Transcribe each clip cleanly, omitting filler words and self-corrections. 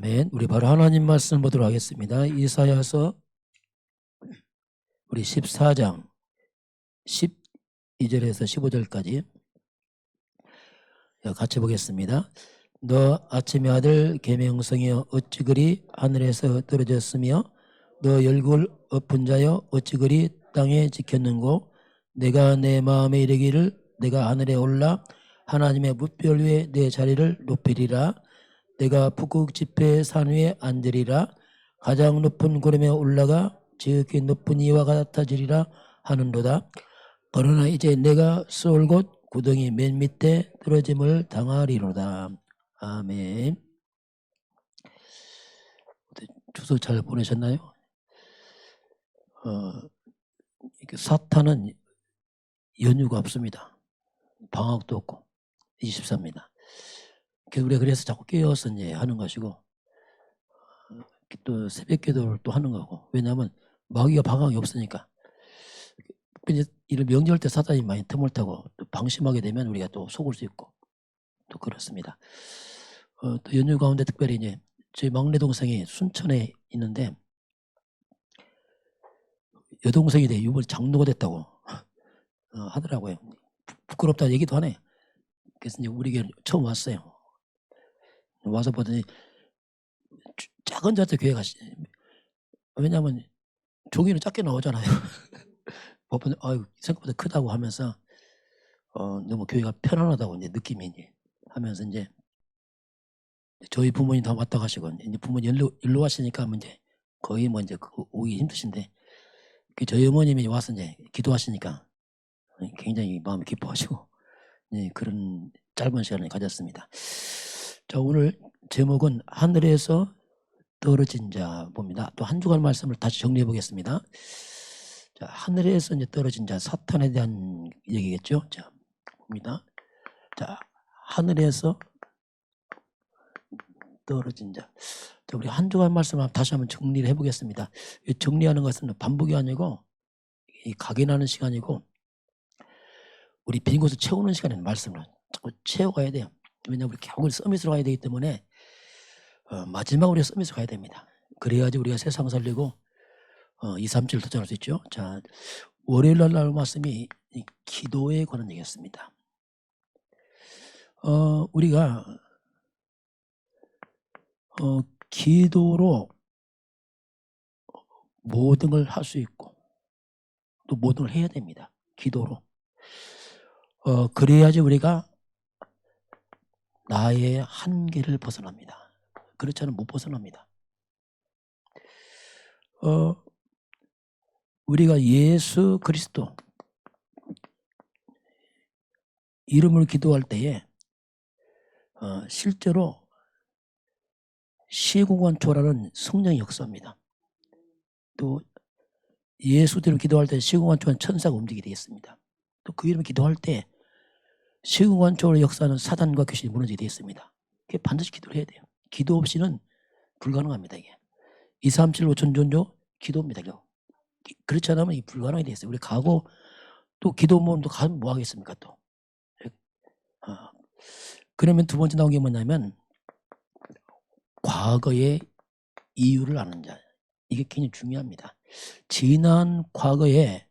아멘. 우리 바로 하나님 말씀 보도록 하겠습니다. 이사야서 우리 14장 12절에서 15절까지 같이 보겠습니다. 너 아침의 아들 계명성이여 어찌 그리 하늘에서 떨어졌으며 너 열골 엎은 자여 어찌 그리 땅에 지켰는고 내가 내 마음에 이르기를 내가 하늘에 올라 하나님의 뭇별 위에 내 자리를 높이리라. 내가 북극 지폐의 산 위에 앉으리라. 가장 높은 구름에 올라가 지극히 높은 이와 같아지리라 하는도다. 그러나 이제 내가 쏠 곳 구덩이 맨 밑에 떨어짐을 당하리로다. 아멘. 추석 잘 보내셨나요? 사탄은 연휴가 없습니다. 방학도 없고 24입니다. 우리가 그래서 자꾸 깨어서 이제 하는 것이고 또 새벽 기도를 또 하는 거고, 왜냐하면 마귀가 방학이 없으니까. 이런 명절 때 사단이 많이 틈을 타고 또 방심하게 되면 우리가 또 속을 수 있고 또 그렇습니다. 또 연휴 가운데 특별히 이제 저희 막내 동생이 순천에 있는데 여동생이 돼 이번에 장로가 됐다고 하더라고요. 부끄럽다 얘기도 하네. 그래서 이제 우리 교회 처음 왔어요. 와서 보더니 작은 자한테 교회 가시. 왜냐하면 종이는 작게 나오잖아요. 보면 아유 생각보다 크다고 하면서 너무 교회가 편안하다고 이제 느낌이 이제 하면서 이제 저희 부모님 다 왔다 가시고 이제 부모님 일로 가시니까 이제 거의 뭐 이제 오기 힘드신데 저희 어머님이 와서 이제 기도하시니까 굉장히 마음이 기뻐하시고 그런 짧은 시간을 가졌습니다. 자, 오늘 제목은 하늘에서 떨어진 자 봅니다. 또 한 주간 말씀을 다시 정리해 보겠습니다. 자, 하늘에서 이제 떨어진 자, 사탄에 대한 얘기겠죠. 자, 봅니다. 자, 하늘에서 떨어진 자. 자, 우리 한 주간 말씀을 다시 한번 정리를 해보겠습니다. 정리하는 것은 반복이 아니고 각인하는 시간이고 우리 빈 곳을 채우는 시간에는 말씀을 자꾸 채워가야 돼요. 왜냐하면 우리 겨우 서밋으로 가야 되기 때문에 마지막으로 우리가 서밋으로 가야 됩니다. 그래야지 우리가 세상 살리고 2, 3절 도전할 수 있죠. 자, 월요일 날 나올 말씀이 기도에 관한 얘기였습니다. 우리가 기도로 모든 걸 할 수 있고 또 모든 걸 해야 됩니다. 기도로. 그래야지 우리가 나의 한계를 벗어납니다. 그렇지 않으면 못 벗어납니다. 우리가 예수 그리스도 이름을 기도할 때에 실제로 시공간초라는 성령의 역사입니다. 또 예수 이름 기도할 때 시공간초는 천사가 움직이게 되어 있습니다. 또 그 이름을 기도할 때 시공간초의 역사는 사단과 귀신이 무너지게 되어 있습니다. 그게 반드시 기도를 해야 돼요. 기도 없이는 불가능합니다. 이게 2, 3, 7, 5 전전조 기도입니다. 그렇지 않으면 불가능하게 되어 있어요. 우리 가고 또 기도 모임도 가면 뭐 하겠습니까 또. 그러면 두 번째 나온 게 뭐냐면 과거의 이유를 아는 자. 이게 굉장히 중요합니다. 지난 과거에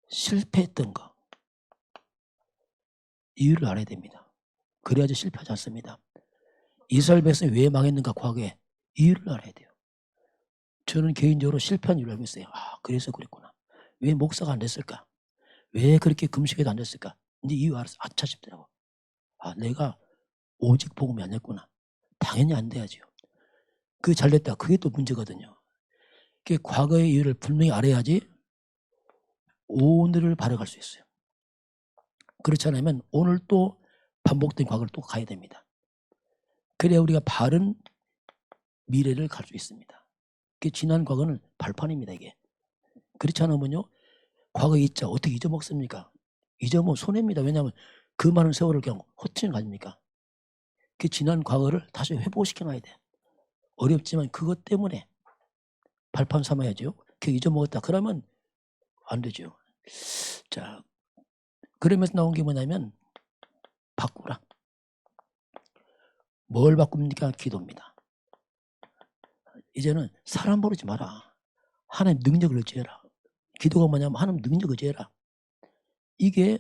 실패했던 거 이유를 알아야 됩니다. 그래야지 실패하지 않습니다. 이스라엘 백성이 왜 망했는가 과거에 이유를 알아야 돼요. 저는 개인적으로 실패한 이유를 알고 있어요. 그래서 그랬구나. 왜 목사가 안 됐을까? 왜 그렇게 금식해도 안 됐을까? 이제 이유 알아서 아차 싶더라고. 내가 오직 복음이 안 됐구나. 당연히 안 돼야죠. 그게 잘 됐다. 그게 또 문제거든요. 그게 과거의 이유를 분명히 알아야지 오늘을 바라갈 수 있어요. 그렇지 않으면 오늘 또 반복된 과거를 또 가야 됩니다. 그래야 우리가 바른 미래를 갈 수 있습니다. 그 지난 과거는 발판입니다. 이게. 그렇지 않으면요. 과거에 있자 어떻게 잊어먹습니까? 잊어먹으면 손해입니다. 왜냐하면 그 많은 세월을 그냥 헛치는 거 아닙니까? 그 지난 과거를 다시 회복시켜놔야 돼. 어렵지만 그것 때문에 발판 삼아야죠. 그 잊어먹었다. 그러면 안 되죠. 자, 그러면서 나온 게 뭐냐면 바꾸라. 뭘 바꿉니까? 기도입니다. 이제는 사람 부르지 마라. 하나님 능력을 의지해라. 기도가 뭐냐면 하나님 능력 의지해라. 이게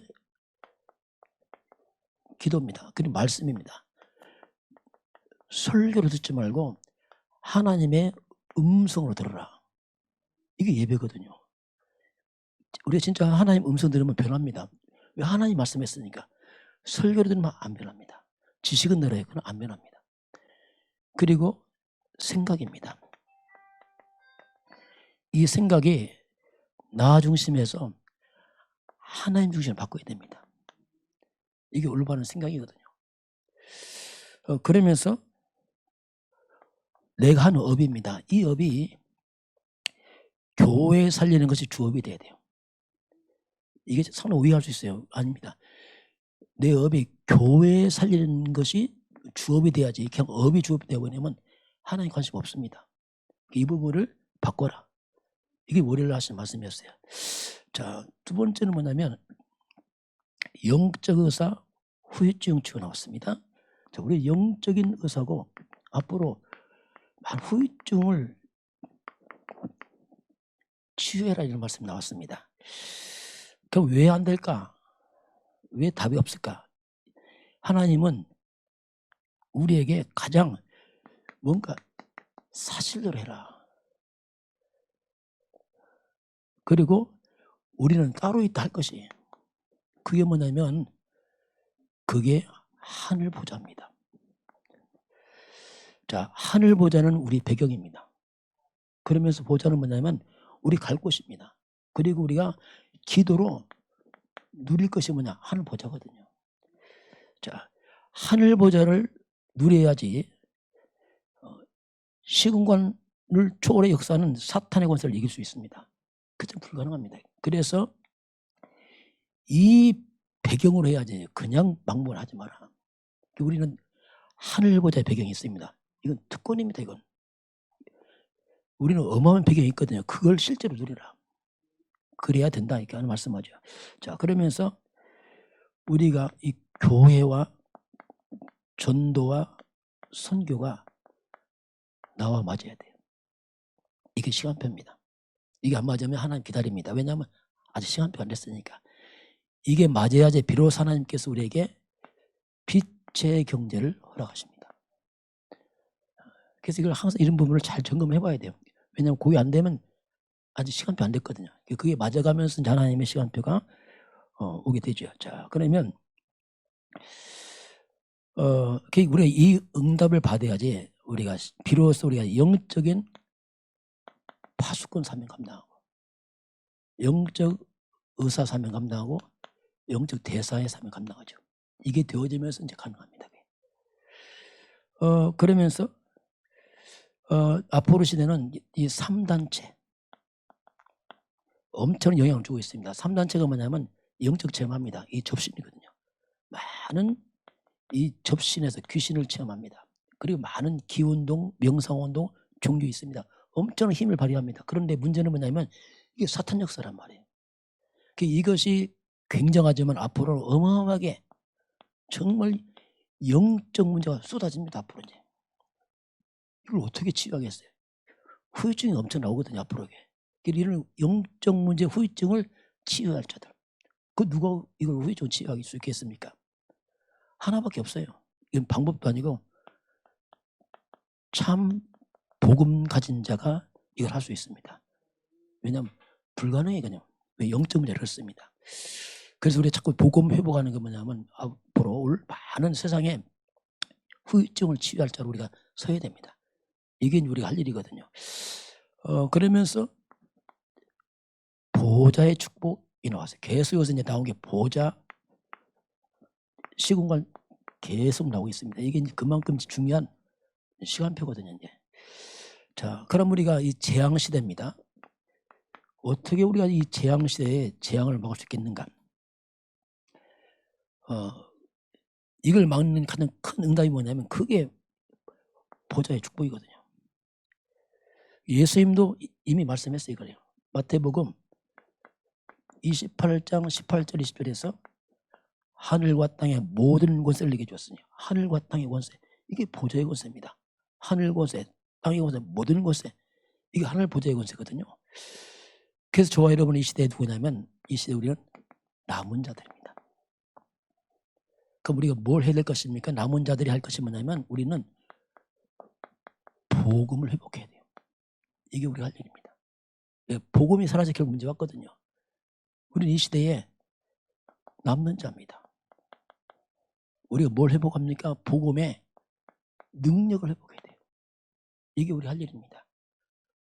기도입니다. 그리고 말씀입니다. 설교를 듣지 말고 하나님의 음성으로 들어라. 이게 예배거든요. 우리가 진짜 하나님 음성 들으면 변합니다. 왜? 하나님 말씀했으니까. 설교를 들으면 안 변합니다. 지식은 늘어요. 그건 안 변합니다. 그리고 생각입니다. 이 생각이 나 중심에서 하나님 중심을 바꿔야 됩니다. 이게 올바른 생각이거든요. 그러면서 내가 하는 업입니다. 이 업이 교회 살리는 것이 주업이 돼야 돼요. 이게 상당히 오해할 수 있어요. 아닙니다. 내 업이 교회 살리는 것이 주업이 돼야지. 그냥 업이 주업이 되어버리면 하나님 관심 없습니다. 이 부분을 바꿔라. 이게 월요일 하신 말씀이었어요. 자, 두 번째는 뭐냐면 영적 의사, 후유증 치유 나왔습니다. 자, 우리 영적인 의사고 앞으로 후유증을 치유해라 이런 말씀 나왔습니다. 그럼 왜 안 될까? 왜 답이 없을까? 하나님은 우리에게 가장 뭔가 사실대로 해라. 그리고 우리는 따로 있다 할 것이. 그게 뭐냐면 그게 하늘 보좌입니다. 자, 하늘 보좌는 우리 배경입니다. 그러면서 보좌는 뭐냐면 우리 갈 곳입니다. 그리고 우리가 기도로 누릴 것이 뭐냐? 하늘 보좌거든요. 자, 하늘 보좌를 누려야지 시공간을 초월해 역사하는 사탄의 권세를 이길 수 있습니다. 그것은 불가능합니다. 그래서 이 배경으로 해야지 그냥 막론을 하지 마라. 우리는 하늘 보좌의 배경이 있습니다. 이건 특권입니다. 이건 우리는 어마어마한 배경이 있거든요. 그걸 실제로 누리라. 그래야 된다 이렇게 하는 말씀하죠. 자, 그러면서 우리가 이 교회와 전도와 선교가 나와 맞아야 돼요. 이게 시간표입니다. 이게 안 맞으면 하나님 기다립니다. 왜냐하면 아직 시간표가 안 됐으니까. 이게 맞아야지 비로소 하나님께서 우리에게 빛의 경제를 허락하십니다. 그래서 이걸 항상 이런 부분을 잘 점검해 봐야 돼요. 왜냐하면 그게 안 되면 아직 시간표 안 됐거든요. 그게 맞아가면서 하나님의 시간표가 오게 되죠. 자, 그러면 우리가 이 응답을 받아야지 우리가 비로소 우리가 영적인 파수꾼 사명 감당하고 영적 의사 사명 감당하고 영적 대사의 사명 감당하죠. 이게 되어지면서 이제 가능합니다. 그러면서 앞으로 시대는 이 3단체 엄청 영향을 주고 있습니다. 3단체가 뭐냐면 영적 체험합니다. 이 접신이거든요. 많은 이 접신에서 귀신을 체험합니다. 그리고 많은 기운동, 명상운동, 종교 있습니다. 엄청난 힘을 발휘합니다. 그런데 문제는 뭐냐면 이게 사탄 역사란 말이에요. 이것이 굉장하지만 앞으로 어마어마하게 정말 영적 문제가 쏟아집니다. 앞으로 이제 이걸 어떻게 치유하겠어요? 후유증이 엄청 나오거든요. 앞으로 이런 영적 문제 후유증을 치유할 자들. 누가 이걸 후유증을 치유할 수 있겠습니까? 하나밖에 없어요. 이건 방법도 아니고 참 복음 가진 자가 이걸 할 수 있습니다. 왜냐하면 불가능해 그냥. 왜 영적 문제를 했습니다. 그래서 우리가 자꾸 복음 회복하는 게 뭐냐면 앞으로 올 많은 세상에 후유증을 치유할 자로 우리가 서야 됩니다. 이게 우리가 할 일이거든요. 그러면서 보좌의 축복이 나왔어요. 계속 여기서 이제 나온 게 보좌 시공간 계속 나오고 있습니다. 이게 이제 그만큼 중요한 시간표거든요. 이제. 자, 그럼 우리가 이 재앙 시대입니다. 어떻게 우리가 이 재앙 시대에 재앙을 막을 수 있겠는가? 이걸 막는 가장 큰 응답이 뭐냐면 그게 보좌의 축복이거든요. 예수님도 이미 말씀했어요. 이거예요. 마태복음 28장 18절 20절에서 하늘과 땅의 모든 권세를 내게 주었으니 하늘과 땅의 권세 이게 보좌의 권세입니다. 하늘 권세 땅의 권세, 모든 권세, 이게 하늘 보좌의 권세거든요. 그래서 저와 여러분 이 시대에 누구냐면, 이 시대에 우리는 남은 자들입니다. 그럼 우리가 뭘 해야 될 것입니까? 남은 자들이 할 것이 뭐냐면 우리는 복음을 회복해야 돼요. 이게 우리가 할 일입니다. 복음이 사라져 결국 문제 왔거든요. 우리는 이 시대에 남는 자입니다. 우리가 뭘 회복합니까? 복음의 능력을 회복해야 돼요. 이게 우리 할 일입니다.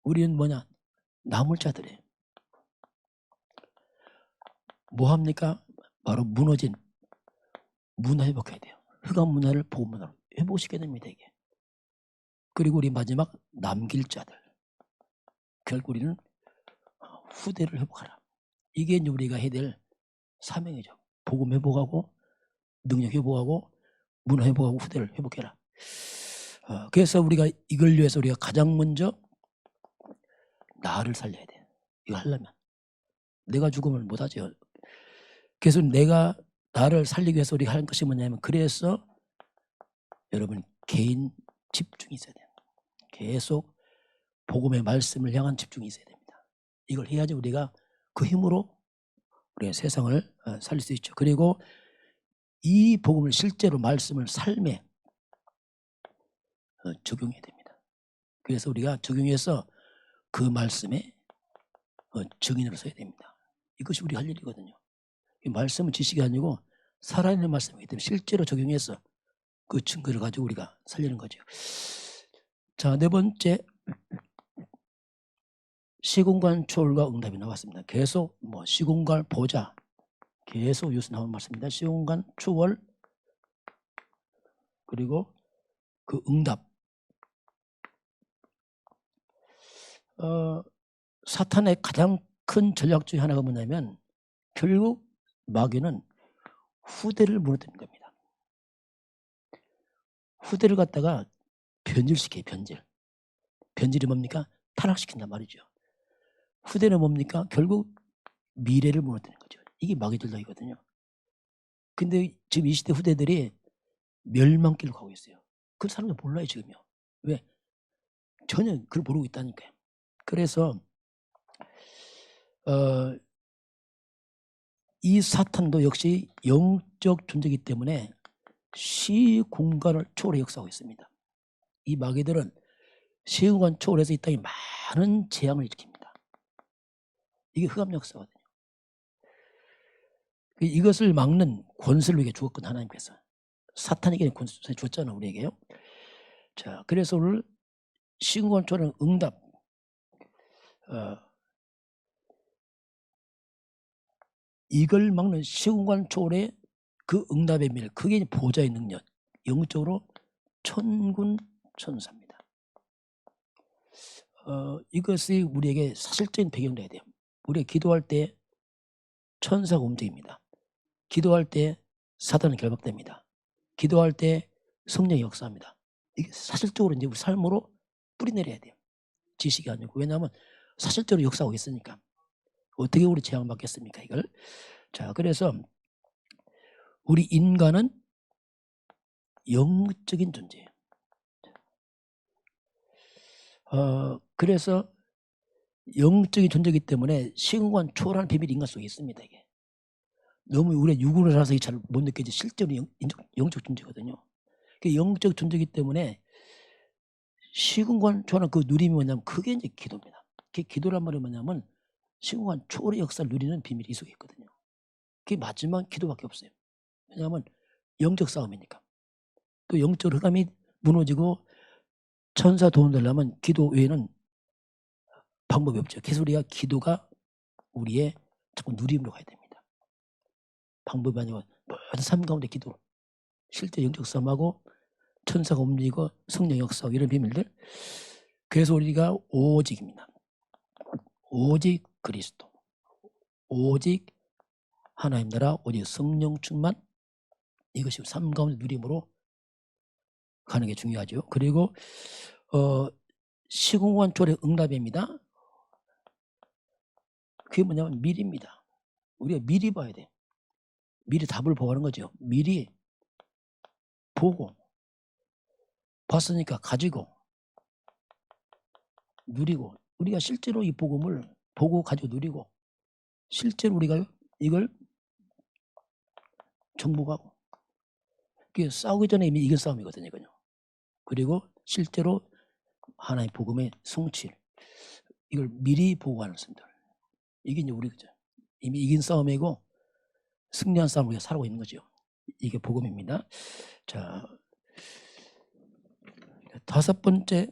우리는 뭐냐? 남을 자들이에요. 뭐 합니까? 바로 무너진 문화 회복해야 돼요. 흑암 문화를 복음 문화로 회복시켜야 됩니다. 이게. 그리고 우리 마지막 남길 자들. 결국 우리는 후대를 회복하라. 이게 이제 우리가 해야 될 사명이죠. 복음 회복하고 능력 회복하고 문화 회복하고 후대를 회복해라. 그래서 우리가 이걸 위해서 우리가 가장 먼저 나를 살려야 돼. 이거 하려면 내가 죽으면 못하죠. 그래서 내가 나를 살리기 위해서 우리가 하는 것이 뭐냐면, 그래서 여러분 개인 집중이 있어야 돼요. 계속 복음의 말씀을 향한 집중이 있어야 됩니다. 이걸 해야지 우리가 그 힘으로 우리의 세상을 살릴 수 있죠. 그리고 이 복음을 실제로 말씀을 삶에 적용해야 됩니다. 그래서 우리가 적용해서 그 말씀의 증인으로 서야 됩니다. 이것이 우리 할 일이거든요. 이 말씀은 지식이 아니고 살아있는 말씀이기 때문에 실제로 적용해서 그 증거를 가지고 우리가 살리는 거죠. 자, 네 번째, 시공간 초월과 응답이 나왔습니다. 계속 시공간 보자, 계속 요새 나온 말씀입니다. 시공간 초월 그리고 그 응답. 사탄의 가장 큰 전략 중에 하나가 뭐냐면 결국 마귀는 후대를 무너뜨리는 겁니다. 후대를 갖다가 변질시켜요. 변질이 뭡니까? 타락시킨단 말이죠. 후대는 뭡니까? 결국 미래를 무너뜨리는 거죠. 이게 마귀 전략이거든요. 근데 지금 이 시대 후대들이 멸망길로 가고 있어요. 그 사람들 몰라요 지금요. 왜? 전혀 그걸 모르고 있다니까요. 그래서 이 사탄도 역시 영적 존재이기 때문에 시공간을 초월해 역사하고 있습니다. 이 마귀들은 시공간 초월해서 이 땅에 많은 재앙을 일으킵니다. 이게 흑암 역사거든요. 이것을 막는 권세를 우리에게 주었거든요. 하나님께서. 사탄에게 권세 줬잖아요. 우리에게요. 자, 그래서 오늘 시공간 초월은 응답. 이걸 막는 시공간 초월의 그 응답의 미래, 그게 보좌의 능력, 영적으로 천군 천사입니다. 이것이 우리에게 사실적인 배경이 돼야 돼요. 우리가 기도할 때 천사가 움직입니다. 기도할 때 사단은 결박됩니다. 기도할 때 성령이 역사합니다. 이게 사실적으로 이제 우리 삶으로 뿌리내려야 돼요. 지식이 아니고. 왜냐하면 사실적으로 역사하고 있으니까. 어떻게 우리 재앙받겠습니까 이걸? 자, 그래서 우리 인간은 영적인 존재예요. 그래서 영적인 존재이기 때문에 시공간 초월하는 비밀이 인간 속에 있습니다. 이게 너무 우리가 육으로 살아서 잘 못 느끼지 실제로 영적 존재거든요. 영적 존재이기 때문에 시공간 초월하는 그 누림이 뭐냐면 그게 이제 기도입니다. 그게 기도란 말이 뭐냐면 시공간 초월의 역사를 누리는 비밀이 이 속에 있거든요. 그게 마지막 기도밖에 없어요. 왜냐하면 영적 싸움이니까. 또 영적 흑암이 무너지고 천사 도움 되려면 기도 외에는 방법이 없죠. 그래서 우리가 기도가 우리의 자꾸 누림으로 가야 됩니다. 방법이 아니고 모든 삶 가운데 기도, 실제 영적 싸움하고 천사가 움직이고 성령 역사하고 이런 비밀들. 그래서 우리가 오직입니다. 오직 그리스도, 오직 하나님 나라, 오직 성령 충만, 이것이 삶 가운데 누림으로 가는 게 중요하죠. 그리고 시공간 초월의 응답입니다. 그게 뭐냐면 미리입니다. 우리가 미리 봐야 돼. 미리 답을 보는 거죠. 미리 보고 봤으니까 가지고 누리고 우리가 실제로 이 복음을 보고 가지고 누리고 실제로 우리가 이걸 정복하고 그게 싸우기 전에 이미 이긴 싸움이거든요. 이거요. 그리고 실제로 하나의 복음의 성취 이걸 미리 보고하는 사람들 이게 이제 우리 이미 이긴 싸움이고 승리한 싸움을 우리가 살아가고 있는 거죠. 이게 복음입니다. 자, 다섯 번째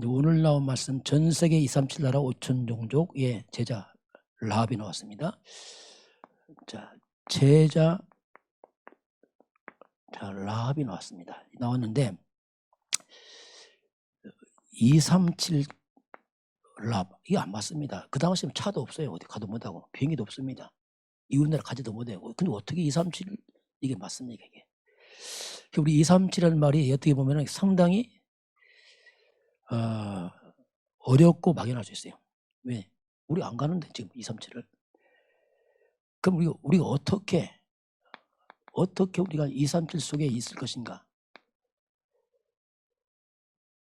오늘 나온 말씀 전 세계 237 나라 5천 종족의 제자 라합이 나왔습니다. 자, 제자 라합이 나왔는데 237 라합 이게 안 맞습니다. 그 당시에는 차도 없어요. 어디 가도 못하고 비행기도 없습니다. 이웃나라 가지도 못하고 근데 어떻게 237 이게 맞습니까? 이게 우리 237이라는 말이 어떻게 보면 상당히 어렵고 막연할 수 있어요. 왜? 우리 안 가는데 지금 237을 그럼 우리가 어떻게 우리가 237 속에 있을 것인가?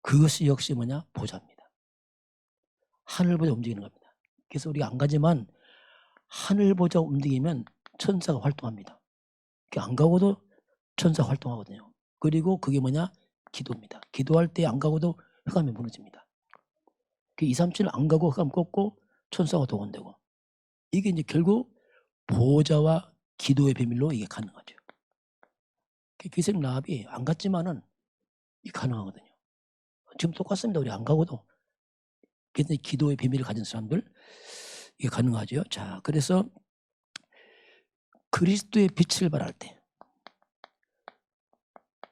그것이 역시 뭐냐? 보좌입니다. 하늘 보좌 움직이는 겁니다. 그래서 우리가 안 가지만 하늘 보좌 움직이면 천사가 활동합니다. 안 가고도 천사가 활동하거든요. 그리고 그게 뭐냐? 기도입니다. 기도할 때 안 가고도 흑암이 무너집니다. 237 안 가고 흑암 꺾고 천사가 동원되고 이게 이제 결국 보좌와 기도의 비밀로 이게 가능하죠. 기생 라합이 안 갔지만은 이게 가능하거든요. 지금 똑같습니다. 우리 안 가고도. 그래서 기도의 비밀을 가진 사람들 이게 가능하죠. 자, 그래서 그리스도의 빛을 발할 때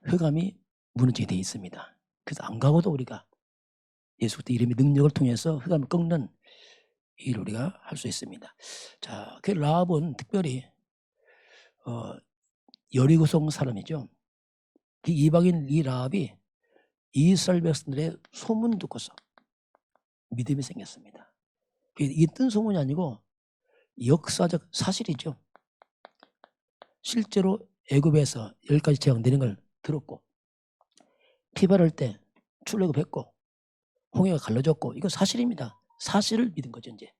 흑암이 무너지게 되어 있습니다. 그래서 안 가고도 우리가 예수 그리스도 이름의 능력을 통해서 흑암을 꺾는 일을 우리가 할 수 있습니다. 자, 그 라합은 특별히 여리고성 사람이죠. 이방인 이 라합이 이스라엘 백성들의 소문 듣고서 믿음이 생겼습니다. 이게 뜬 소문이 아니고 역사적 사실이죠. 실제로 애굽에서 10가지 재앙 내린 걸 들었고 피 바를 때 출애굽했고 홍해가 갈라졌고 이건 사실입니다. 사실을 믿은 거죠. 이제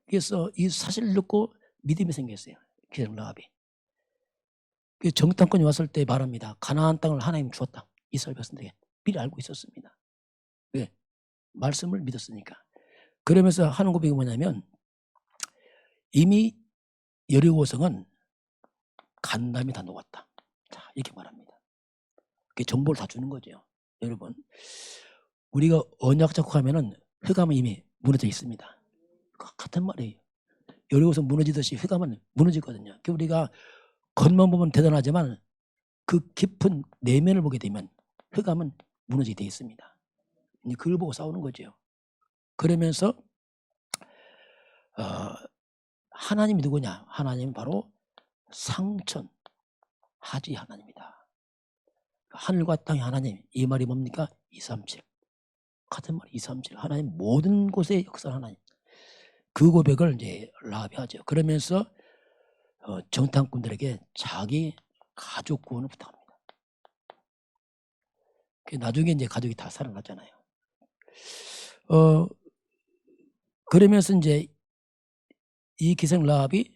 그래서 이 사실을 듣고 믿음이 생겼어요. 기생 라합이. 정탐꾼이 왔을 때 말합니다. 가나안 땅을 하나님 주었다. 이스라엘 백성들에게 미리 알고 있었습니다. 왜? 말씀을 믿었으니까. 그러면서 하는 고백이 뭐냐면 이미 여리고성은 간담이 다 녹았다. 자, 이렇게 말합니다. 그게 정보를 다 주는 거죠. 여러분, 우리가 언약 잡고 하면은 흑암은 이미 무너져 있습니다. 같은 말이에요. 여리고성 무너지듯이 흑암은 무너지거든요. 우리가 겉만 보면 대단하지만 그 깊은 내면을 보게 되면 흑암은 무너지게 되어 있습니다. 그걸 보고 싸우는 거죠. 그러면서 하나님이 누구냐? 하나님은 바로 상천 하지 하나님이다. 하늘과 땅의 하나님 이 말이 뭡니까? 237 같은 말이 237 하나님 모든 곳에 역사 하나님 그 고백을 이제 라합이 하죠. 그러면서 정탐꾼들에게 자기 가족 구원을 부탁합니다. 나중에 이제 가족이 다 살아났잖아요. 그러면서 이제 이 기생 라합이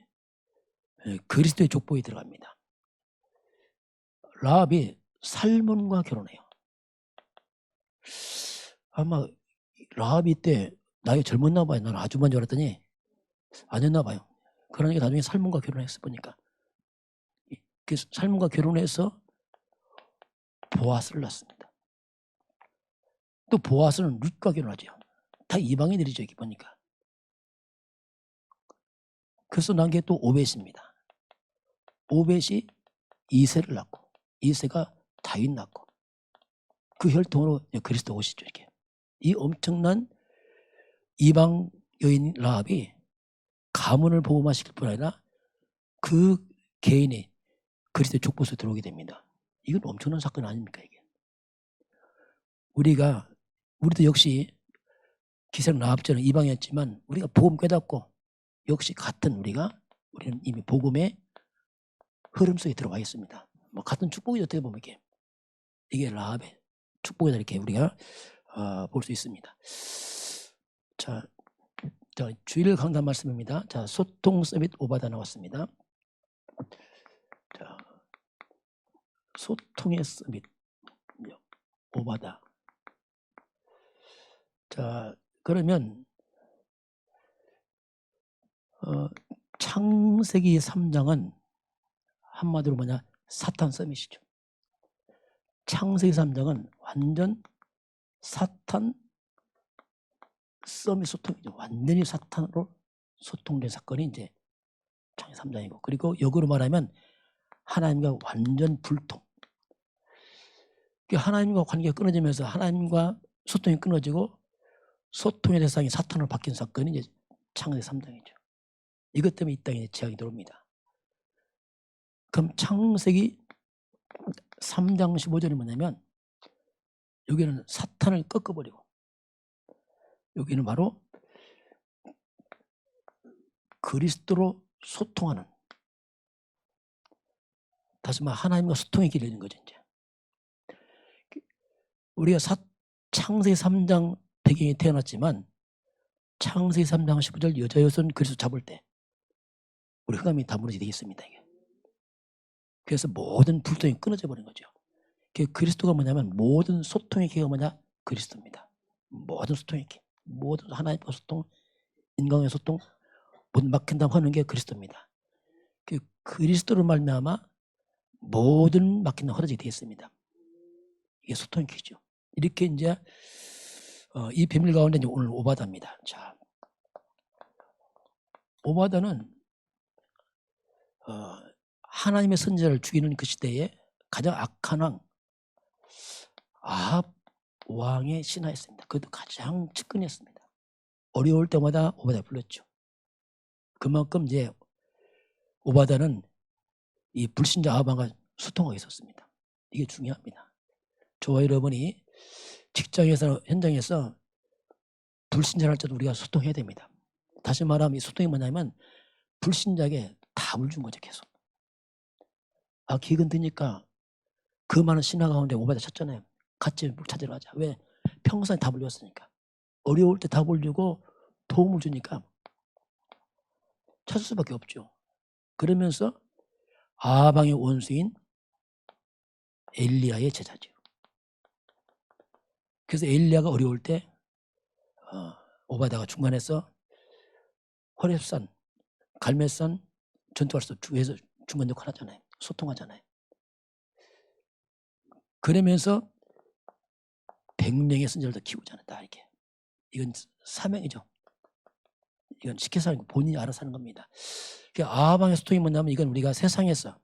그리스도의 족보에 들어갑니다. 라합이 살몬과 결혼해요. 아마 라합이 때 나이가 젊었나 봐요. 나는 아주만 줄 알았더니 아니었나 봐요. 그러니까 나중에 살몬과 결혼했어 보니까. 살몬과 결혼해서 보아스를 낳습니다. 또 보아스는 룻과 결혼하죠. 다 이방인들이죠. 이렇게 보니까. 그래서 난 게 또 오벳입니다. 오벳이 이새를 낳고 이새가 다윗 낳고 그 혈통으로 그리스도 오시죠. 이렇게. 이 엄청난 이방 여인 라합이 가문을 보호시킬 뿐 아니라 그 개인이 그리스도의 족보에 들어오게 됩니다. 이건 엄청난 사건 아닙니까 이게. 우리도 역시 기생 라합처럼 이방이었지만 우리가 복음 깨닫고 역시 우리는 이미 복음의 흐름 속에 들어와 있습니다. 같은 축복이 어떻게 보면 이게 라합의 축복이다 이렇게 우리가 볼 수 있습니다. 자, 주일 강단 말씀입니다. 자, 소통 서밋 오바다 나왔습니다. 자, 소통의 서밋 오바다. 자, 그러면 창세기 3장은 한마디로 뭐냐, 사탄 서밋이죠. 창세기 3장은 완전 사탄 서밋 소통이죠. 완전히 사탄으로 소통된 사건이 이제 창세기 3장이고, 그리고 역으로 말하면 하나님과 완전 불통. 하나님과 관계가 끊어지면서 하나님과 소통이 끊어지고 소통의 대상이 사탄으로 바뀐 사건이 이제 창세기 3장이죠. 이것 때문에 이 땅에 재앙이 들어옵니다. 그럼 창세기 3장 15절이 뭐냐면, 여기는 사탄을 꺾어버리고 여기는 바로 그리스도로 소통하는, 다시 말해 하나님과 소통의 길이 되는 거죠. 이제 우리가 창세기 3장 배경에 태어났지만 창세기 3장 15절 여자 여손 그리스도 잡을 때 우리 흑암이 다 무너지게 되겠습니다. 이게. 그래서 모든 불통이 끊어져 버린 거죠. 그리스도가 뭐냐면 모든 소통의 기가 뭐냐, 그리스도입니다. 모든 소통의 기, 모든 하나님과 소통, 인간의 소통, 모든 막힌다고 하는 게 그리스도입니다. 그리스도를 말미암아 모든 막힌다 허러지게 되겠습니다. 이게 소통의 기죠. 이렇게 이제 이 비밀 가운데 이제 오늘 오바다입니다. 자, 오바다는 하나님의 선지자를 죽이는 그 시대에 가장 악한 왕 아합 왕의 신하였습니다. 그것도 가장 측근이었습니다. 어려울 때마다 오바다 불렀죠. 그만큼 이제 오바다는 이 불신자 아합 왕과 소통하고 있었습니다. 이게 중요합니다. 저와 여러분이 직장에서 현장에서 불신자를 할 때도 우리가 소통해야 됩니다. 다시 말하면 이 소통이 뭐냐면 불신자에게 답을 준 거죠. 계속. 기근 드니까 그 많은 신화 가운데 오바다 찾잖아요. 같이 찾으러 가자. 왜? 평소에 답을 줬으니까. 어려울 때 답을 주고 도움을 주니까 찾을 수밖에 없죠. 그러면서 아방의 원수인 엘리야의 제자죠. 그래서 엘리야가 어려울 때 오바다가 중간에서 호렙산, 갈멜산 전투할 때 위에서 중간 역할 하잖아요. 소통하잖아요. 그러면서 100명의 선지자를 더 키우잖아요. 다 이렇게. 이건 사명이죠. 이건 시켜서 하는 거, 본인이 알아서 하는 겁니다. 아방의 소통이 뭐냐면 이건 우리가 세상에서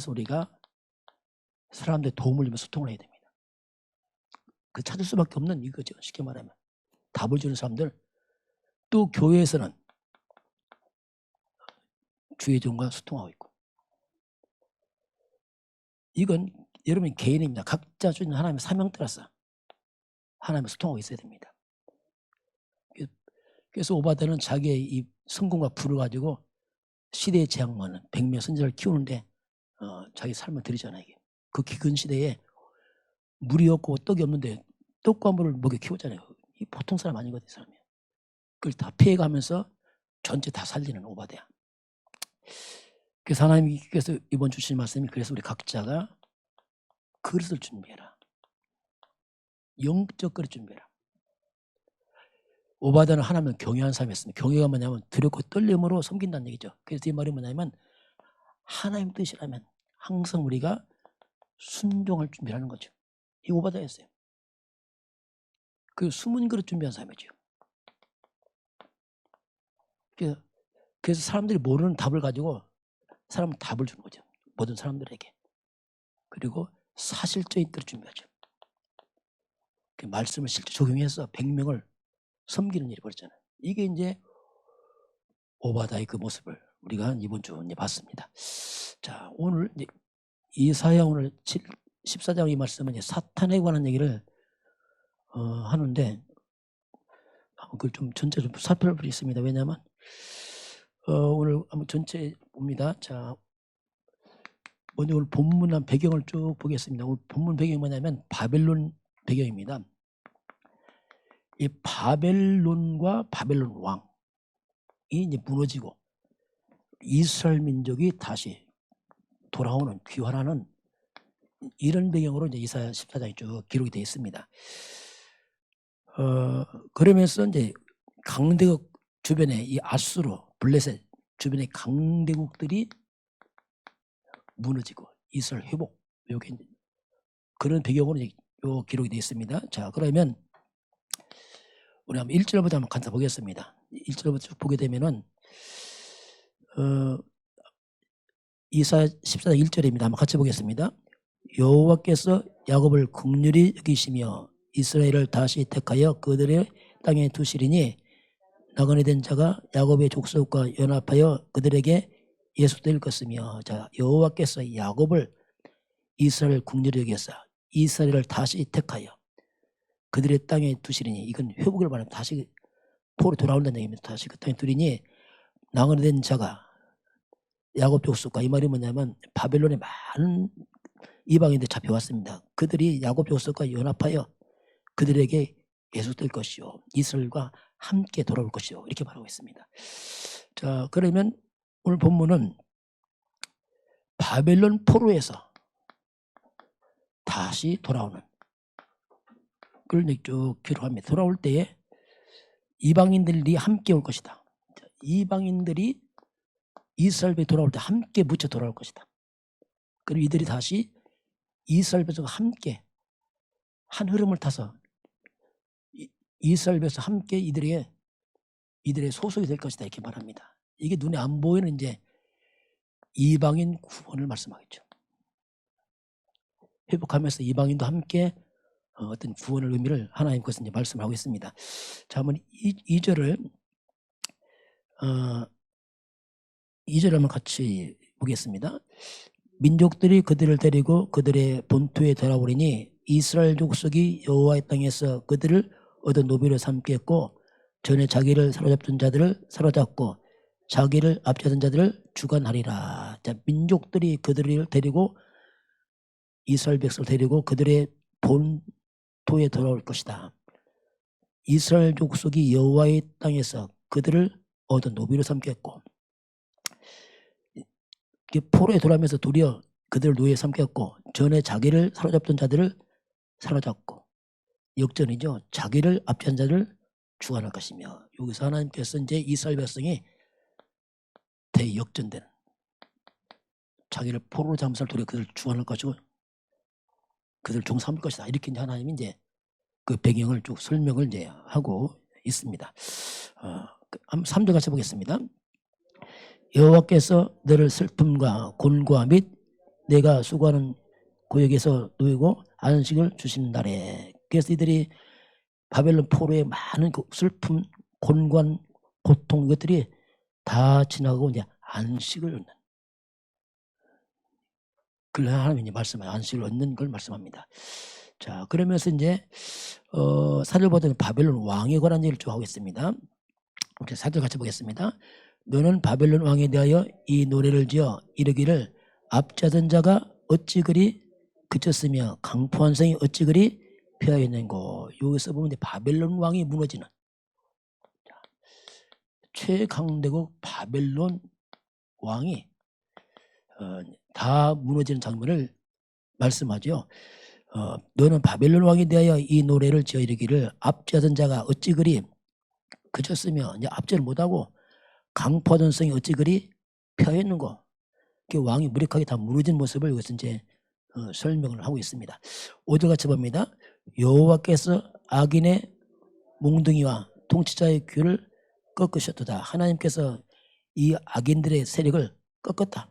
우리가 사람들의 도움을 주면 소통을 해야 됩니다. 그 찾을 수밖에 없는 이거죠. 쉽게 말하면. 답을 주는 사람들. 또 교회에서는 주의 종과 소통하고 있고. 이건 여러분 개인입니다. 각자 주는 하나님의 사명 따라서 하나님과 소통하고 있어야 됩니다. 그래서 오바다는 자기의 이 성공과 부를 가지고 시대의 재앙만은 100명 선지자를 키우는데 자기 삶을 들이잖아요. 이게. 그 기근 시대에 물이 없고 떡이 없는데 떡과 물을 먹여 키우잖아요. 이 보통 사람 아니거든요. 사람이. 그걸 다 피해가면서 전체 다 살리는 오바다야. 그래서 하나님께서 이번 주신 말씀이, 그래서 우리 각자가 그릇을 준비해라. 영적 그릇 준비해라. 오바다는 하나님을 경외하는 사람이었습니다. 경외가 뭐냐면 두렵고 떨림으로 섬긴다는 얘기죠. 그래서 이 말이 뭐냐면 하나님 뜻이라면 항상 우리가 순종할 준비하는 거죠. 이 오바다였어요. 그 숨은 그릇 준비한 사람이죠. 그래서 사람들이 모르는 답을 가지고 사람은 답을 주는 거죠. 모든 사람들에게. 그리고 사실적인 그릇 준비하죠. 그 말씀을 실제 적용해서 100명을 섬기는 일이 벌어졌잖아요. 이게 이제 오바다의 그 모습을 우리가 이번 주 이제 봤습니다. 자, 오늘 이제 이사야 오늘 14장 이 말씀은 이제 사탄에 관한 얘기를 하는데 그걸 좀 전체 좀 살펴보겠습니다. 왜냐하면 오늘 한번 전체 봅니다. 자, 먼저 오늘 본문 한 배경을 쭉 보겠습니다. 오늘 본문 배경이 뭐냐면 바벨론 배경입니다. 이 바벨론과 바벨론 왕이 이제 무너지고 이스라엘 민족이 다시 돌아오는 귀환하는 이런 배경으로 이제 이사야 14장이 쭉 기록이 되어 있습니다. 그러면서 이제 강대국 주변에 이 아수르, 블레셋 주변의 강대국들이 무너지고 이스라엘 회복, 여기 그런 배경으로 이제 요 기록이 되어 있습니다. 자, 그러면 우리 한번 1절부터 한번 간단히 보겠습니다. 1절부터 쭉 보게 되면은 이사야 14장 1절입니다. 한번 같이 보겠습니다. 여호와께서 야곱을 긍휼히 여기시며 이스라엘을 다시 택하여 그들의 땅에 두시리니 나그네 된 자가 야곱의 족속과 연합하여 그들에게 예수될 것이며. 자, 여호와께서 야곱을 이스라엘 긍휼히 여기사 이스라엘을 다시 택하여 그들의 땅에 두시리니, 이건 회복을 말하면 다시 포로 돌아온다는 얘기입니다. 다시 그 땅에 두리니 나그네 된 자가 야곱 족속과, 이 말이 뭐냐면 바벨론에 많은 이방인들이 잡혀왔습니다. 그들이 야곱 족속과 연합하여 그들에게 예수될 것이요 이스라엘과 함께 돌아올 것이요 이렇게 말하고 있습니다. 자, 그러면 오늘 본문은 바벨론 포로에서 다시 돌아오는 그걸 쭉 기록합니다. 돌아올 때에 이방인들이 함께 올 것이다. 이방인들이 이스라엘에 돌아올 때 함께 묻혀 돌아올 것이다. 그리고 이들이 다시 이스라엘 백성과 함께 한 흐름을 타서 이스라엘 백성 함께 이들의 소속이 될 것이다 이렇게 말합니다. 이게 눈에 안 보이는 이제 이방인 구원을 말씀하겠죠. 회복하면서 이방인도 함께 어떤 구원의 의미를 하나님께서 이제 말씀하고 있습니다. 자, 한번 2절을 2절 한번 같이 보겠습니다. 민족들이 그들을 데리고 그들의 본토에 돌아오리니 이스라엘 족속이 여호와의 땅에서 그들을 얻어 노비로 삼게 했고 전에 자기를 사로잡던 자들을 사로잡고 자기를 압제하던 자들을 주관하리라. 자, 민족들이 그들을 데리고 이스라엘 백성을 데리고 그들의 본토에 돌아올 것이다. 이스라엘 족속이 여호와의 땅에서 그들을 얻어 노비로 삼겠고, 포로에 돌아오면서 도리어 그들을 노예에 삼겠고, 전에 자기를 사로잡던 자들을 사로잡고, 역전이죠. 자기를 압제한 자를 주관할 것이며, 여기서 하나님께서 이제 이스라엘 백성이 대역전된, 자기를 포로로 잠살 도리어 그들을 주관할 것이고 그들을 종삼을 것이다. 이렇게 이제 하나님이 이제 그 배경을 쭉 설명을 이제 하고 있습니다. 3절 같이 보겠습니다. 여호와께서 너를 슬픔과 곤고와 및 내가 수고하는 고역에서 놓이고 안식을 주신 날에. 그래서 이들이 바벨론 포로의 많은 그 슬픔, 곤고한 고통, 이것들이 다 지나가고 이제 안식을 얻는, 그걸 하나님이 말씀하여 안식을 얻는 걸 말씀합니다. 자, 그러면서 이제 사절 보던 바벨론 왕에 관한 얘기를 좀 하고 있습니다. 우리 사절 같이 보겠습니다. 너는 바벨론 왕에 대하여 이 노래를 지어 이르기를 압제하던 자가 어찌 그리 그쳤으며 강포한 성이 어찌 그리 폐하였는고. 여기서 보면 바벨론 왕이 무너지는, 최강대국 바벨론 왕이 다 무너지는 장면을 말씀하죠. 너는 바벨론 왕에 대하여 이 노래를 지어 이르기를 압제하던 자가 어찌 그리 그쳤으며, 이제 압제를 못하고 강포하던 성이 어찌 그리 펴있는고. 그 왕이 무력하게 다 무너진 모습을 여기서 이제 설명을 하고 있습니다. 5절 같이 봅니다. 여호와께서 악인의 몽둥이와 통치자의 귀를 꺾으셨도다. 하나님께서 이 악인들의 세력을 꺾었다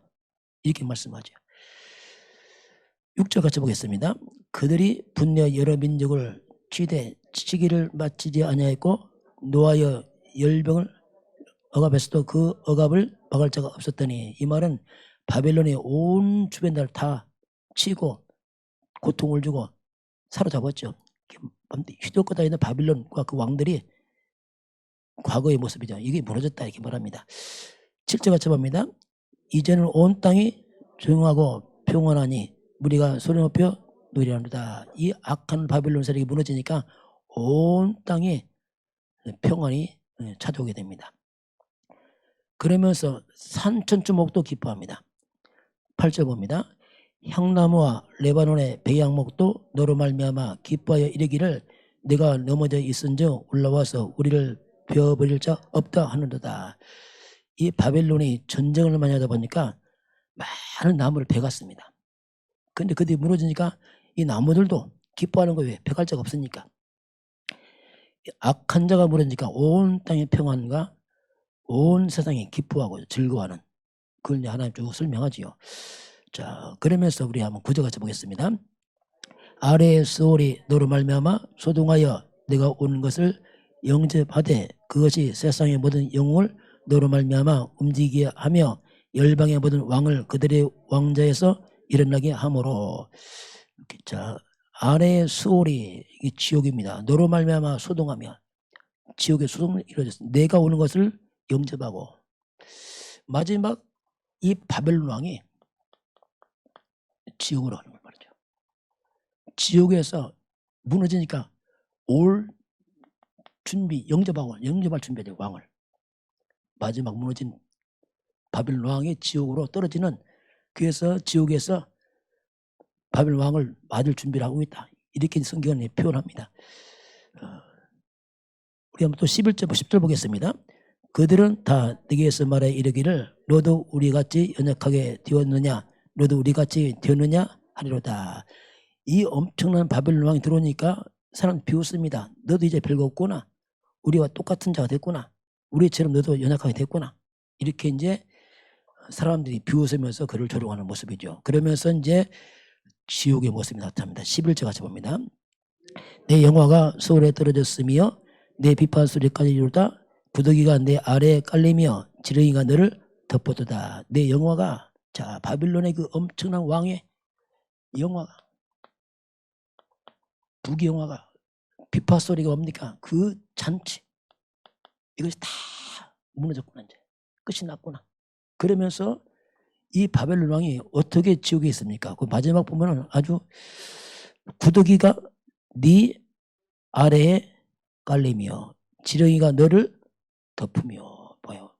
이렇게 말씀하죠. 6절 같이 보겠습니다. 그들이 분녀 여러 민족을 치되 치기를 마치지 아니하였고 노하여 열병을 억압했어도 그 억압을 막을 자가 없었더니. 이 말은 바벨론의 온 주변 나라를 다 치고 고통을 주고 사로잡았죠. 휘젓고 다니는 바벨론과 그 왕들이 과거의 모습이죠. 이게 무너졌다 이렇게 말합니다. 7절 같이 봅니다. 이제는 온 땅이 조용하고 평안하니 우리가 소리 높여 노래하노다. 이 악한 바벨론 세력이 무너지니까 온 땅에 평안이 찾아오게 됩니다. 그러면서 산천초목도 기뻐합니다. 8절 봅니다. 향나무와 레바논의 배양목도 너로 말미암아 기뻐하여 이르기를 내가 넘어져 있은즉 올라와서 우리를 베어버릴 자 없다 하는도다. 이 바벨론이 전쟁을 많이 하다 보니까 많은 나무를 베갔습니다. 근데 그들이 무너지니까 이 나무들도 기뻐하는 거예요. 베갈 자가 없으니까. 악한 자가 무너지니까 온 땅의 평안과 온 세상이 기뻐하고 즐거워하는, 그걸 이제 하나님 쭉 설명하지요. 자, 그러면서 우리 한번 구절 같이 보겠습니다. 아래의 스올이 너로 말미암아 소동하여 내가 오는 것을 영접하되 그것이 세상의 모든 영웅을 너로 말미암아 움직이게 하며 열방의 모든 왕을 그들의 왕자에서 일어나게 하므로. 자, 아래의 스올이 이게 지옥입니다. 너로 말미암아 소동하며 지옥의 소동이 이루어졌습니다. 내가 오는 것을 영접하고. 마지막 이 바벨론 왕이 지옥으로 가는 걸 말이죠. 지옥에서 무너지니까 올 준비, 영접할 준비해야 왕을. 마지막 무너진 바벨론 왕이 지옥으로 떨어지는, 그래서 지옥에서 바벨론 왕을 맞을 준비를 하고 있다. 이렇게 성경은 표현합니다. 우리 한번 또 11절, 10절 보겠습니다. 그들은 다 네게서 말해 이르기를 너도 우리같이 연약하게 되었느냐, 너도 우리같이 되었느냐 하리로다. 이 엄청난 바벨론 왕이 들어오니까 사람 비웃습니다. 너도 이제 별거 없구나. 우리와 똑같은 자가 됐구나. 우리처럼 너도 연약하게 됐구나. 이렇게 이제 사람들이 비웃으면서 그를 조롱하는 모습이죠. 그러면서 이제 지옥의 모습이 나타납니다. 11절 같이 봅니다. 내 영화가 서울에 떨어졌으며 내 비판 소리까지 이르다. 구더기가 내 아래에 깔리며 지렁이가 너를 덮어두다. 내 영화가, 자, 바빌론의 그 엄청난 왕의 영화가, 부귀영화가, 비파 소리가 뭡니까? 그 잔치, 이것이 다 무너졌구나. 이제 끝이 났구나. 그러면서 이 바벨론 왕이 어떻게 지옥에 있습니까? 그 마지막 보면은 아주 구더기가 네 아래에 깔리며 지렁이가 너를 덮으며. 봐요.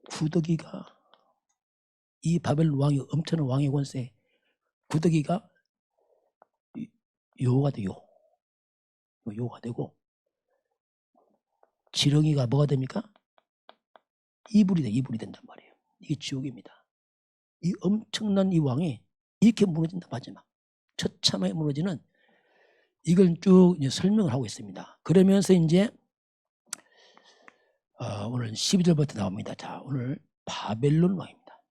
구더기가 이 바벨론 왕이 엄청난 왕의 권세, 구더기가 요가 돼요. 요가 되고 지렁이가 뭐가 됩니까? 이불이 된단 말이에요. 이게 지옥입니다. 이 엄청난 이 왕이 이렇게 무너진다. 마지막 처참하게 무너지는, 이걸 쭉 이제 설명을 하고 있습니다. 그러면서 이제 오늘 12절부터 나옵니다. 자, 오늘 바벨론 왕입니다.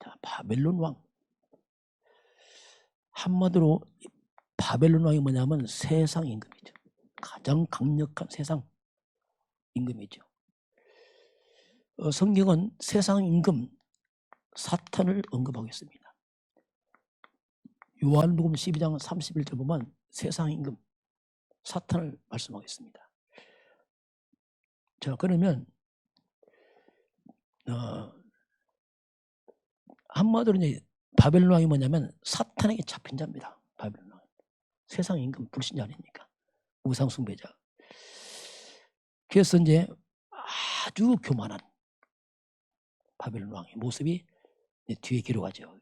자, 바벨론 왕. 한마디로 바벨론 왕이 뭐냐면 세상 임금이죠. 가장 강력한 세상 임금이죠. 성경은 세상 임금 사탄을 언급하고 있습니다. 요한복음 12장 31절 보면 세상 임금 사탄을 말씀하고 있습니다. 자, 그러면 한마디로 이제 바벨론 왕이 뭐냐면 사탄에게 잡힌 자입니다. 바벨론 왕. 세상 임금 불신자 아닙니까? 우상 숭배자. 그래서 이제 아주 교만한 바벨론 왕의 모습이 뒤에 기록하죠.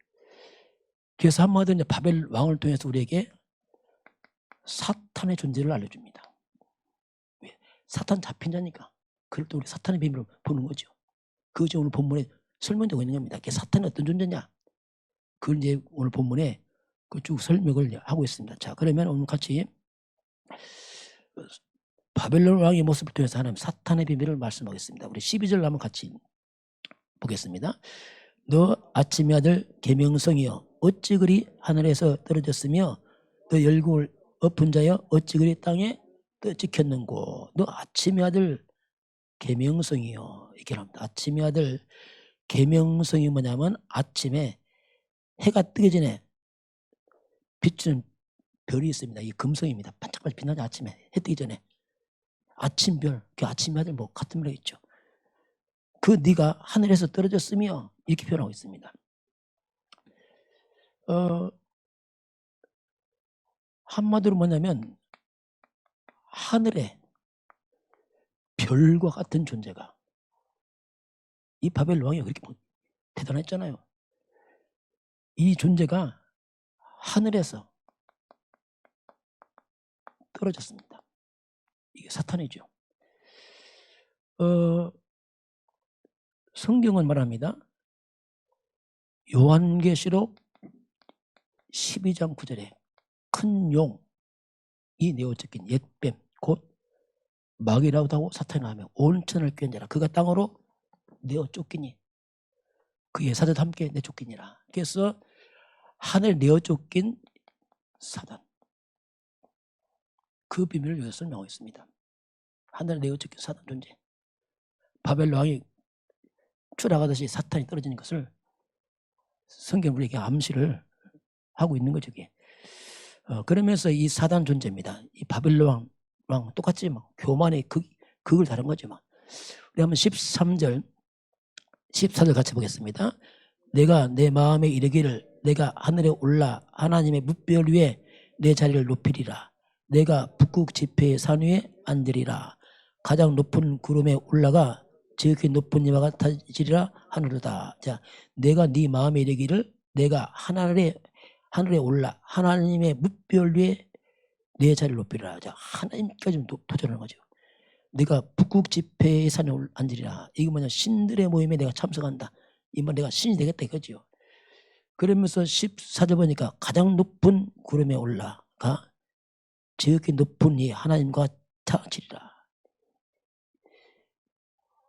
그래서 한마디로 이제 바벨 왕을 통해서 우리에게 사탄의 존재를 알려줍니다. 왜? 사탄 잡힌 자니까. 그럴 때 우리 사탄의 비밀을 보는 거죠. 그것이 오늘 본문에 설명되고 있는 겁니다. 사탄이 어떤 존재냐? 그걸 이제 오늘 본문에 쭉 설명을 하고 있습니다. 자, 그러면 오늘 같이 바벨론 왕의 모습을 통해서 하나님 사탄의 비밀을 말씀하겠습니다. 우리 12절 한번 같이 보겠습니다. 너 아침의 아들 계명성이여 어찌 그리 하늘에서 떨어졌으며 너 열국을 엎은 자여 어찌 그리 땅에 찍혔는고. 너 아침의 아들 계명성이여. 이렇게 합니다. 아침의 아들 계명성이 뭐냐면 아침에 해가 뜨기 전에 비추는 별이 있습니다. 이 금성입니다. 반짝반짝 빛나죠. 아침에 해 뜨기 전에 아침별, 그 아침의 아들 뭐 같은 말이 있죠. 그 네가 하늘에서 떨어졌으며 이렇게 표현하고 있습니다. 한마디로 뭐냐면 하늘에 별과 같은 존재가, 이 바벨 왕이 그렇게 대단했잖아요. 이 존재가 하늘에서 떨어졌습니다. 이게 사탄이죠. 성경은 말합니다. 요한계시록 12장 9절에 큰 용이 내어 적힌 옛뱀 곧 마귀라고도 하고 사탄이라고 하며 온 천을 꾀는 자라 그가 땅으로 내어 쫓기니 그의 사자도 함께 내쫓기니라. 그래서 하늘 내어 쫓긴 사단, 그 비밀을 여기서 설명하고 있습니다. 하늘 내어 쫓긴 사단 존재, 바벨 왕이 추락하듯이 사탄이 떨어지는 것을 성경 우리에게 암시를 하고 있는 거죠. 그러면서 이 사단 존재입니다. 이 바벨 왕 똑같지 막 교만의 극을 다른 거죠. 막 우리 한번 13절 14절 같이 보겠습니다. 내가 내 마음에 이르기를 내가 하늘에 올라 하나님의 뭇별 위에 내 자리를 높이리라. 내가 북극 지폐의 산 위에 앉으리라. 가장 높은 구름에 올라가 지극히 높은 이와 같아지리라 하느로다. 자, 내가 네 마음에 이르기를 내가 하늘에 올라 하나님의 뭇별 위에 내 자리를 높이리라. 자, 하나님까지 도전하는 거죠. 내가 북극 지폐의 산에 앉으리라. 이게 뭐냐, 신들의 모임에 내가 참석한다. 이만 내가 신이 되겠다 이거죠. 그러면서 14절 보니까 가장 높은 구름에 올라가 지극히 높은 이 하나님과 같아지리라.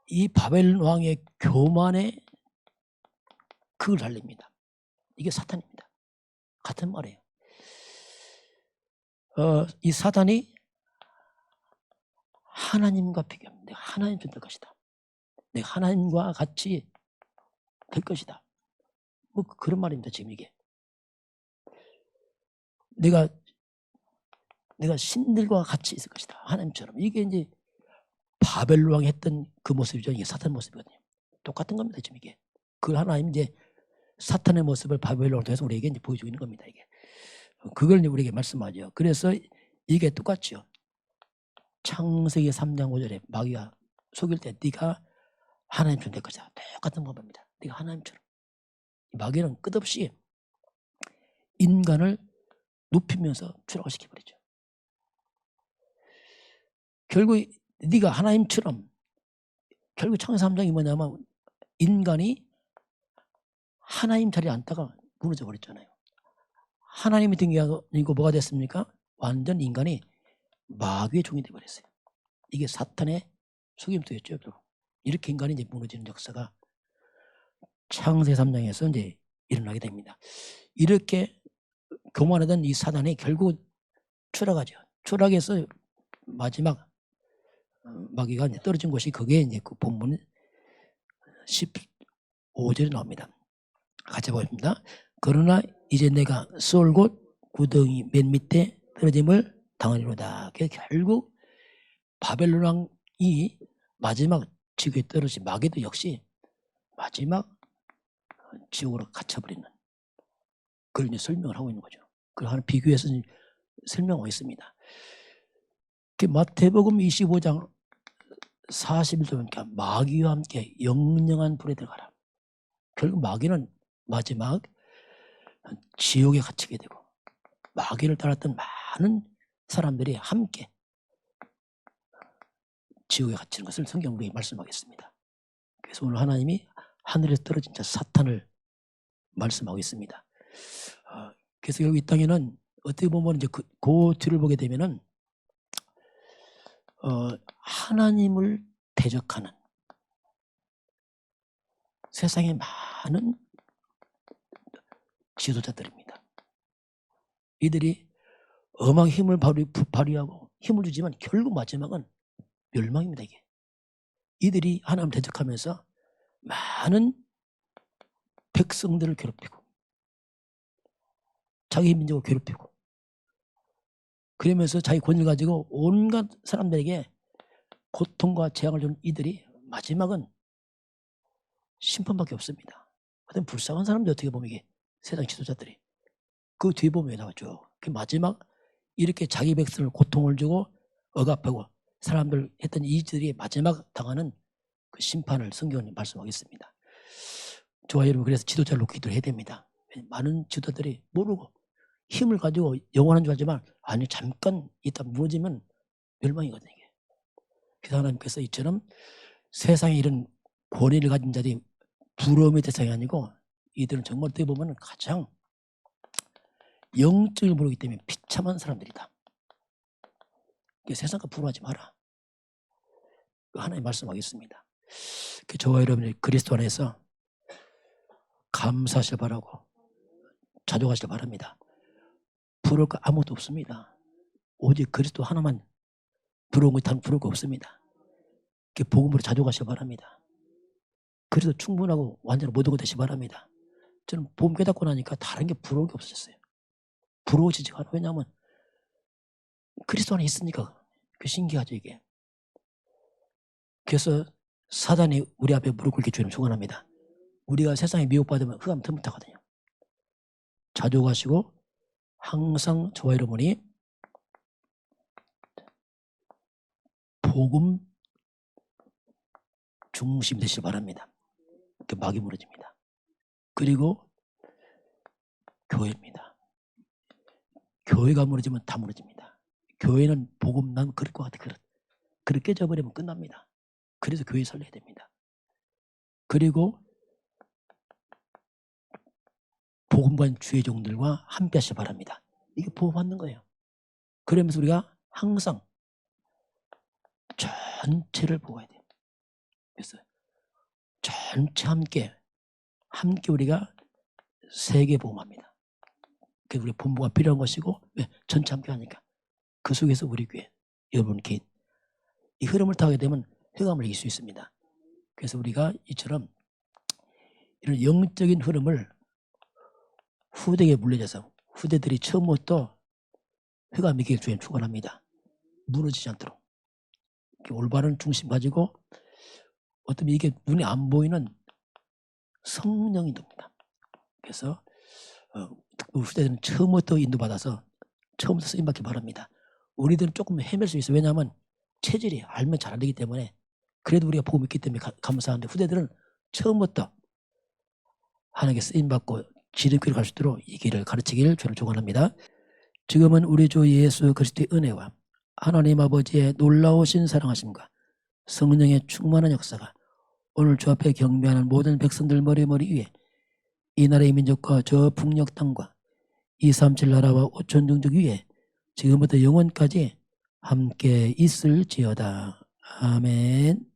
이 바벨 왕의 교만에 극을 달립니다. 이게 사탄입니다. 같은 말이에요. 이 사단이 하나님과 비교합니다. 내가 하나님 될 것이다. 내가 하나님과 같이 될 것이다. 뭐 그런 말입니다. 지금 이게 내가 신들과 같이 있을 것이다. 하나님처럼. 이게 이제 바벨 왕이 했던 그 모습이죠. 이게 사탄 모습이거든요. 똑같은 겁니다. 지금 이게 그 하나님 이제 사탄의 모습을 바벨 왕을 통해서 우리에게 이제 보여주고 있는 겁니다. 이게 그걸 이제 우리에게 말씀하죠. 그래서 이게 똑같죠. 창세기 3장 5절에 마귀가 속일 때 네가 하나님처럼 될 것이다. 똑같은 법입니다. 네가 하나님처럼. 마귀는 끝없이 인간을 높이면서 추락을 시켜버리죠. 결국 네가 하나님처럼, 결국 창세기 3장이 뭐냐면 인간이 하나님 자리에 앉다가 무너져 버렸잖아요. 하나님이 된 게 아니고 뭐가 됐습니까? 완전 인간이 마귀의 종이 되어버렸어요. 이게 사탄의 속임수였죠. 이렇게 인간이 이제 무너지는 역사가 창세기 3장에서 이제 일어나게 됩니다. 이렇게 교만하던 이 사단이 결국 추락하죠. 추락해서 마지막 마귀가 이제 떨어진 곳이 그게 이제 그 본문 15절에 나옵니다. 같이 보겠습니다. 그러나 이제 내가 수월 곧 구덩이 맨 밑에 떨어짐을 당하리로다. 결국 바벨론 왕이 마지막 지구에 떨어진 마귀도 역시 마지막 지옥으로 갇혀버리는, 그걸 이제 설명을 하고 있는 거죠. 그걸 하나 비교해서 설명하고 있습니다. 마태복음 25장 41절 보니까 마귀와 함께 영영한 불에 들어가라. 결국 마귀는 마지막 지옥에 갇히게 되고 마귀를 따랐던 많은 사람들이 함께 지옥에 갇히는 것을 성경 우리에게 말씀하겠습니다. 그래서 오늘 하나님이 하늘에서 떨어진 자 사탄을 말씀하고 있습니다. 그래서 결국 이 땅에는 어떻게 보면 이제 그 뒤를 보게 되면은 하나님을 대적하는 세상에 많은 지도자들입니다. 이들이 엄한 힘을 발휘하고 힘을 주지만 결국 마지막은 멸망입니다. 이들이 하나님을 대적하면서 많은 백성들을 괴롭히고 자기 민족을 괴롭히고 그러면서 자기 권위를 가지고 온갖 사람들에게 고통과 재앙을 주는 이들이 마지막은 심판밖에 없습니다. 어떤 불쌍한 사람들 어떻게 보면 이게 세상 지도자들이 그 뒤에 보면 나왔죠. 그 마지막 이렇게 자기 백성을 고통을 주고 억압하고 사람들 했던 이들이 마지막 당하는 그 심판을 성경이 말씀하겠습니다. 저와 여러분 그래서 지도자를 놓고 기도를 해야 됩니다. 많은 지도자들이 모르고 힘을 가지고 영원한 줄 알지만 아니 잠깐 있다 무너지면 멸망이거든요. 이게. 그래서 하나님께서 이처럼 세상에 이런 권위를 가진 자들이 부러움의 대상이 아니고 이들은 정말 어떻게 보면 가장 영적을 모르기 때문에 비참한 사람들이다. 세상과 부러워하지 마라. 하나님 말씀하겠습니다. 저와 여러분이 그리스도 안에서 감사하시길 바라고 자족하시길 바랍니다. 부러울 거 아무것도 없습니다. 오직 그리스도 하나만 부러운 거 단 부러울 거 없습니다. 복음으로 자족하시길 바랍니다. 그래서 충분하고 완전히 모든 것 되시기 바랍니다. 저는 복음 깨닫고 나니까 다른 게 부러울 게 없어졌어요. 부러워지지가 않아요. 왜냐하면 그리스도 안에 있으니까 그 신기하죠 이게. 그래서 사단이 우리 앞에 무릎 꿇게 주님 축원합니다. 우리가 세상에 미혹받으면 흑암 틈을 타거든요. 자족하시고 항상 저와 여러분이 복음 중심 되시길 바랍니다. 막이 무너집니다. 그리고 교회입니다. 교회가 무너지면 다 무너집니다. 교회는 복음 난 그럴 것 같아. 그렇게 깨져버리면 끝납니다. 그래서 교회 살려야 됩니다. 그리고 복음관 주의 종들과 함께 하시기 바랍니다. 이게 복음 받는 거예요. 그러면서 우리가 항상 전체를 보아야 돼요. 그래서 전체 함께 우리가 세계 복음합니다. 그래서 우리 본부가 필요한 것이고 왜? 전체 함께 하니까 그 속에서 우리 교회 여러분 개인 이 흐름을 타게 되면 흑암을 이길 수 있습니다. 그래서 우리가 이처럼 이런 영적인 흐름을 후대에게 물려줘서 후대들이 처음부터 흑암 이길 주님 축원합니다. 무너지지 않도록 올바른 중심 가지고 어떤 이게 눈에 안 보이는 성령 인도입니다. 그래서 후대들은 처음부터 인도받아서 처음부터 쓰임받기 바랍니다. 우리들은 조금 헤맬 수 있어요. 왜냐하면 체질이 알면 잘 안 되기 때문에 그래도 우리가 복음이 있기 때문에 감사한데 후대들은 처음부터 하나님께 쓰임받고 지름길을 갈 수 있도록 이 길을 가르치기를 저는 축원합니다. 지금은 우리 주 예수 그리스도의 은혜와 하나님 아버지의 놀라우신 사랑하심과 성령의 충만한 역사가 오늘 주 앞에 경배하는 모든 백성들 머리 위에 이 나라의 민족과 저 북녘 땅과 237 나라와 5천 종족 위에 지금부터 영원까지 함께 있을지어다. 아멘.